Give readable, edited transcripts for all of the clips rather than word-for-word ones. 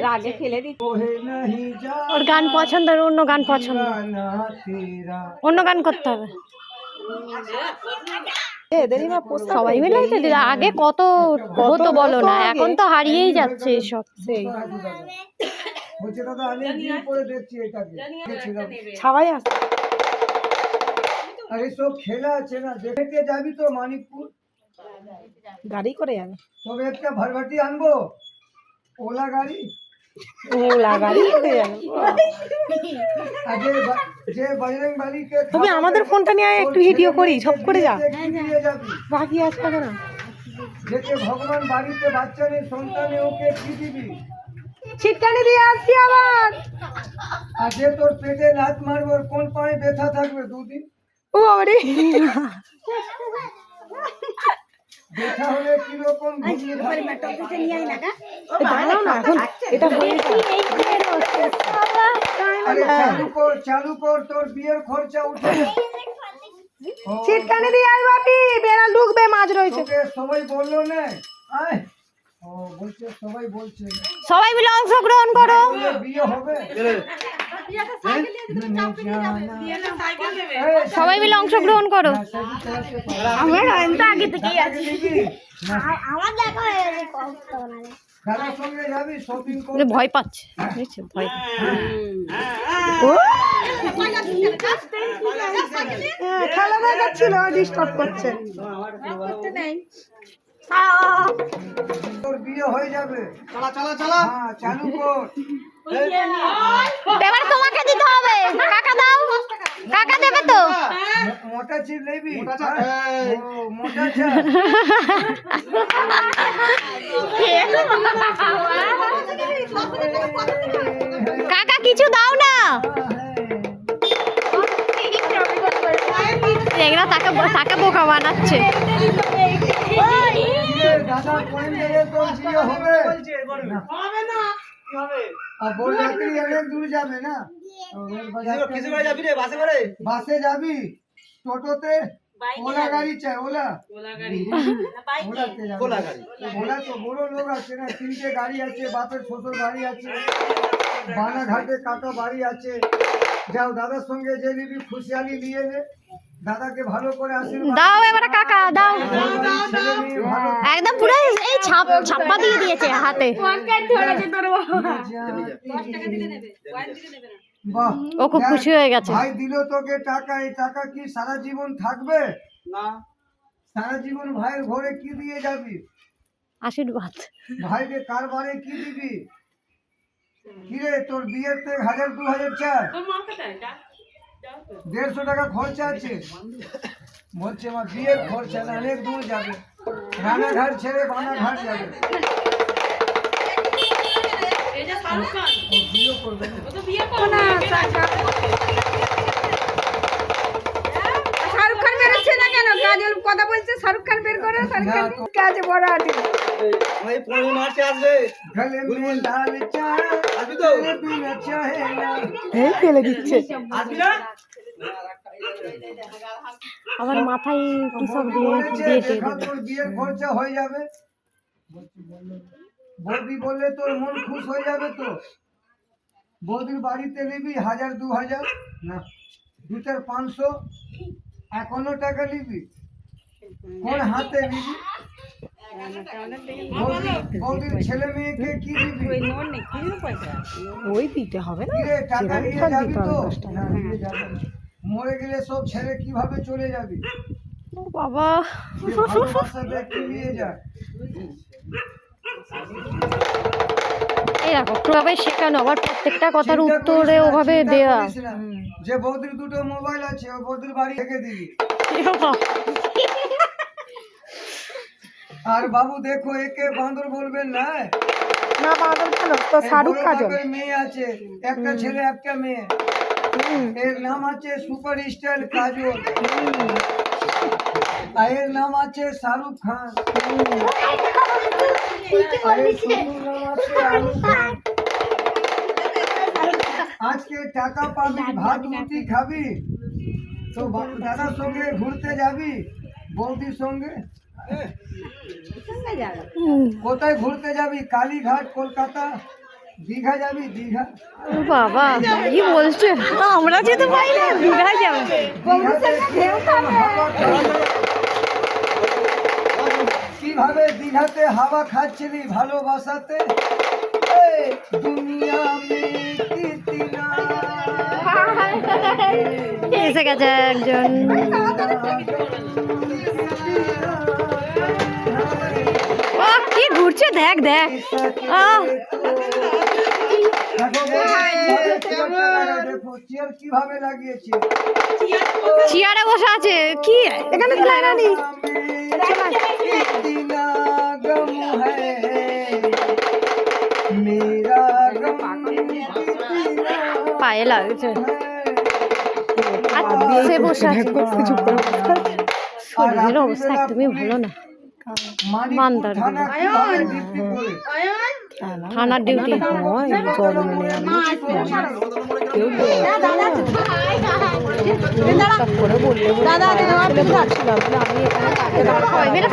রাগে ফেলে দিই। ওর গান পছন্দ, অন্য গান পছন্দ, অন্য গান করতে হবে। সবাই মিলে দিদা, আগে কত হতো বলো না, এখন তো হারিয়েই যাচ্ছে এসব। সবাই আছে, আরে সব খেলা আছে না, দেখতে যাবি তো মানিকপুর, গাড়ি করে যাবে। তবে একটা ভারভাটি আনবো, ওলা গাড়ি, ওলা গাড়ি করে যাবে। যে বজরং বলীকে তুমি আমাদের ফোনটা নিয়ে একটু ভিডিও করি, সব করে যা, বাকি আসবে না। যেতে ভগবান বাড়িতে বাচ্চা নেই, সন্তানে, ওকে কি দিবি? ছিটকানি দিয়ে আসছি আবার। আর যে তোর পেটে লাত মারবো, ওর কোন পায়ে ব্যথা থাকবে দুদিন? ও বাবারে, ব্যথা হলে কিরকম ঘুমিয়ে থাকবে? এটা চালু কর, তোর বিয়ের খরচা উঠে। ছিটকানি দিয়ে আই বাপি, বেড়াল ঢুকবে, মাছ রয়েছে। সবাই বললো না, আয় বলছে, সবাই বলছে, সবাই মিলে অংশগ্রহণ করো। বিয়ে হবে, সবাই মিলে অংশগ্রহণ করো। আমার আগে থেকেই আছে, আমার দেখা দাদার সঙ্গে যাবি শপিং করতে? ভয় পাচ্ছে, ভয় খেলা দেখাচ্ছিল, ডিস্টার্ব করছে। তোর বিয়ে হয়ে যাবে, হ্যাঁ চালু কর। এবার তোমাকে দিতে হবে, কাকা দাও, কাকা দেবে তো। মোটা চিপ নেবি? মোটা চা, কাকা কিছু দাও না, তাকে বোকা বানাচ্ছে। দাদা কোন জায়গায় তোর বিয়ে হবে না? বরযাত্রী অনেক দূর যাবে না, বাসে যাবি, টোটোতে, ওলা গাড়ি চাই, ওলা তো বড় লোক আছে না, 3টে গাড়ি আছে, বাপের শ্বশুর বাড়ি আছে, বানাঘাটে কাকা বাড়ি আছে। যাও দাদার সঙ্গে যে নিবি খুশিয়ালি নিয়ে নে, দাদাকে ভালো করে আশীর্বাদ দাও এবারে কাকা দাও, একদম পুরো এই ছাপ্পা দিয়ে দিয়েছে হাতে। ও খুব খুশি হয়ে গেছে। ভাই দিল তোকে টাকা, এই টাকা কি সারা জীবন থাকবে না? সারা জীবন ভাইয়ের ঘরে কি দিয়ে যাবি? আশীর্বাদ। ভাইকে কারবারে কি দিবি? কিরে তোর বিয়েতে 1000-2000 চাই, 150 টাকা খরচা আছে। বলছে আমার বিয়ের খরচা না, অনেক দূর যাবে, রানাঘাট ছেড়ে বানাঘাট যাবে। শাহরুখ খান বেরোচ্ছে না কেন? কাজল কথা বলছে, শাহরুখ খান বের করে, শাহরুখ খান কাজে বড় আর্টিস্ট। এই ফেলে দিচ্ছে আমার মাথায় কি সব দিয়ে বিয়ের খরচা হয়ে যাবে। বৌদি বললে তোর মন খুশ হয়ে যাবে তো? বৌদির বাড়িতে নিবি 1000-2000 না, 2-500, এখনো টাকা নিবি? কোন হাতে নিবি? বৌদির ছেলে মেয়েকে কি দিবি? ওই দিতে হবে না, টাকা নিয়ে যাবি তো? মরে গেলে সব ছেড়ে কিভাবে চলে যাবি? বাবা নিয়ে যা। এই দেখো কিভাবে শেখানো, আবার প্রত্যেকটা কথার উত্তরে ওভাবে দেয়া। যে বৌদির 2টো মোবাইল আছে, ও বৌদির বাড়ি থেকে দিবি। আর বাবু দেখো, একে বাঁদর বলবেন না, না বাঁদর ভালো তো। শাহরুখ কাজল মেয়ে আছে, একটা ছেলে একটা মেয়ে, এর নাম আছে সুপার স্টার কাজল, আর এর নাম আছে শাহরুখ খান, আজকে টাকা পাবি, ভাত রুটি খাবি, তো দাদার সঙ্গে ঘুরতে যাবি, বৌদির সঙ্গে কোথায় ঘুরতে যাবি? কালীঘাট, কলকাতা, দীঘা যাবি? দীঘা ও বাবা কি বলছে, আমরা যেতে পারি না, দীঘা যাবো। কিভাবে দীঘাতে হাওয়া খাচ্ছিলি ভালোবাসাতে? এ দুনিয়া মে কিতনা এসে গেছে একজন। ও কি ঘুরছে, দেখ দেখ। আহ দেখো চেয়ার কিভাবে লাগিয়েছে। চেয়ারে বসে আছে, কি এখানে তো লাইন নেই। कितना गम है मेरा गम পায়ে লাগছে, সে বসে আছে। শরীরের অবস্থা একদমই ভালো না। মানদার থানার ডিউটি।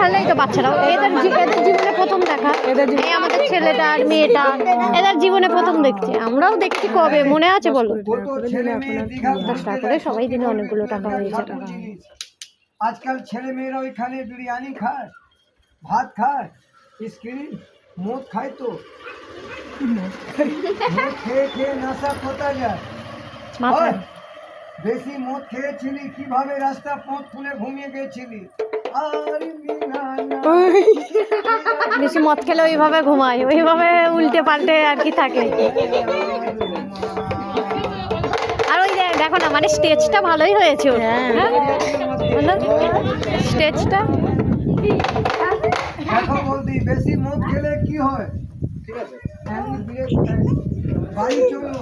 খেললেই তো বাচ্চারাও, এদের জীবনে প্রথম দেখা, এই আমাদের ছেলেটা আর মেয়েটা এদের জীবনে প্রথম দেখছে। আমরাও দেখছি কবে, মনে আছে বলো? 10 টাকা করে সবাই দিনে অনেকগুলো টাকা হয়েছে। আজকাল ছেলে মেয়েরা ওইখানে বিরিয়ানি খায়, ভাত খায়, স্ক্রিন মদ খায়। তো মদ খেয়ে খেয়ে নেশা কোথায় যায়? মাথায় বেশি মদ খেয়েছিলি, কিভাবে রাস্তা পথ খুলে ঘুমিয়ে গেছিলি? আর বেশি মদ খেলে ওইভাবে ঘুমায়, ওইভাবে উল্টে পাল্টে আর কি থাকে। আর ওই দেখো না, মানে স্টেজটা ভালোই হয়েছে ওর, স্টেজটা। দেখো বলদি, বেশি মদ খেলে কি হয়? ঠিক আছে, বাড়ি চলো।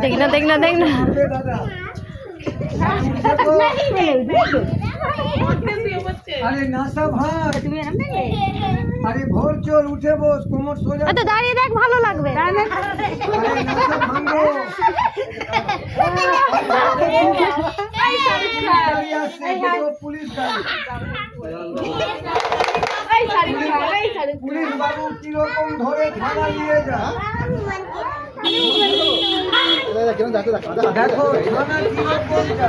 দেখ না দেখ না দেখ না। দাদা আরে নাসা ভাই, আরে ভোর চল, উঠে বস, কোমর সোজা। আচ্ছা দাঁড়িয়ে দেখ, ভালো লাগবে। আরে নাসা ভাঙো। গাড়ি আসছে, দুটো পুলিশ গাড়ি। পুলিশ বাবু কিরকম ধরে থানা নিয়ে যা। দেখো থানা কিরকম যা।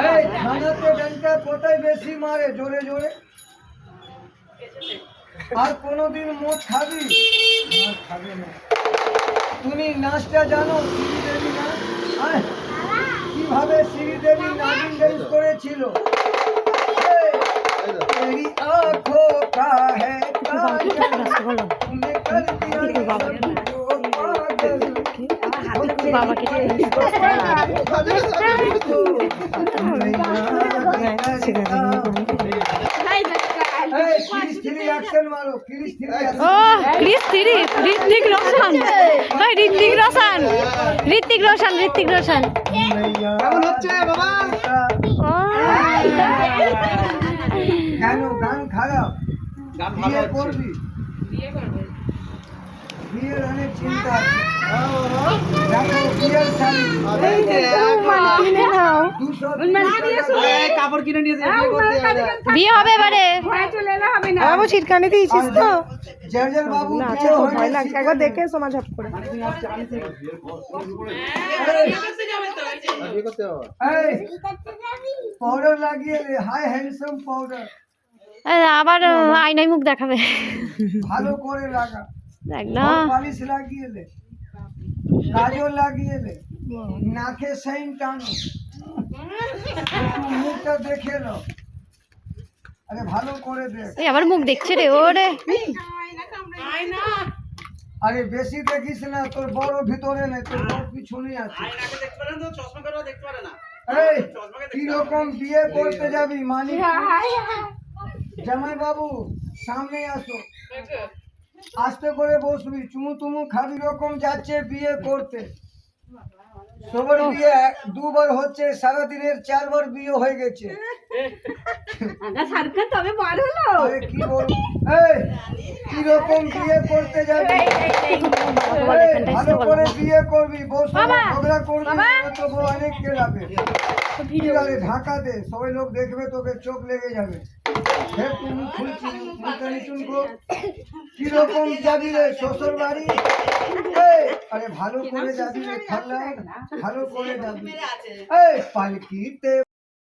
এই থানাতে ডেন্টা কোথায় বেশি মারে? জোরে জোরে। আর কোনোদিন মদ খাবি? মদ খাবে না। তুমি নাচটা জানো? শ্রীদেবী নাচ। কিভাবে শ্রীদেবী নাগিন ডান্স করেছিল? तेरी आँखों का है काजल, तूने कर दिया ঋত্বিক রোশন। কেমন হচ্ছে বাবা? কেন গান খারাপ? বিয়ে করবি? বিয়ের অনেক চিন্তা আছে। দেখো বিয়ের শাড়ি কাপড় কিনে নিয়েছে, বিয়ে হবে এবারে। বাবু ছিটকানি দিয়েছিস তো? জর্জর বাবু ভয় লাগছে, একবার দেখে এসো ঝপ করে। পাউডার লাগিয়ে রে, হাই হ্যান্ডসাম পাউডার। আবার আয়নায় মুখ দেখাবে, ভালো করে লাগা। দেখ না, পালিশ লাগিয়ে লে, কাজল লাগিয়ে লে, নাকে সাইন টানো, মুখটা দেখে লো। আরে ভালো করে দেখ। এই আবার মুখ দেখছে রে ওরে। আরে বেশি দেখিস না, তোর বড় ভিতরে নেই, তোর বড় পিছনে আছে। এই কিরকম বিয়ে করতে যাবি? মানি জামাই বাবু সামনে আসো, আস্তে করে বসবি, চুমু তুমু খাবি, রকম যাচ্ছে বিয়ে করতে। তোমার বিয়ে দুবার হচ্ছে, সারাদিনের 4 বার বিয়ে হয়ে গেছে। শাহরুখ খান তবে বার হলো। আরে কি বলবো, এই কিরকম বিয়ে করতে যাবি? এই, ভালো করে বিয়ে করবি, বউ সঙ্গে ঝগড়া করবি না তো বউ অনেক কেলাবে। বিড়ালে ঢাকা দে, সবাই লোক দেখবে তোকে, চোখ লেগে যাবে। হে তুমি খুলছি মুখটা নিচুন কর। কিরকম যাবি রে শ্বশুর বাড়ি? এই, আরে ভালো করে যাবি রে খালা, ভালো করে যাবি। এই পালকিতে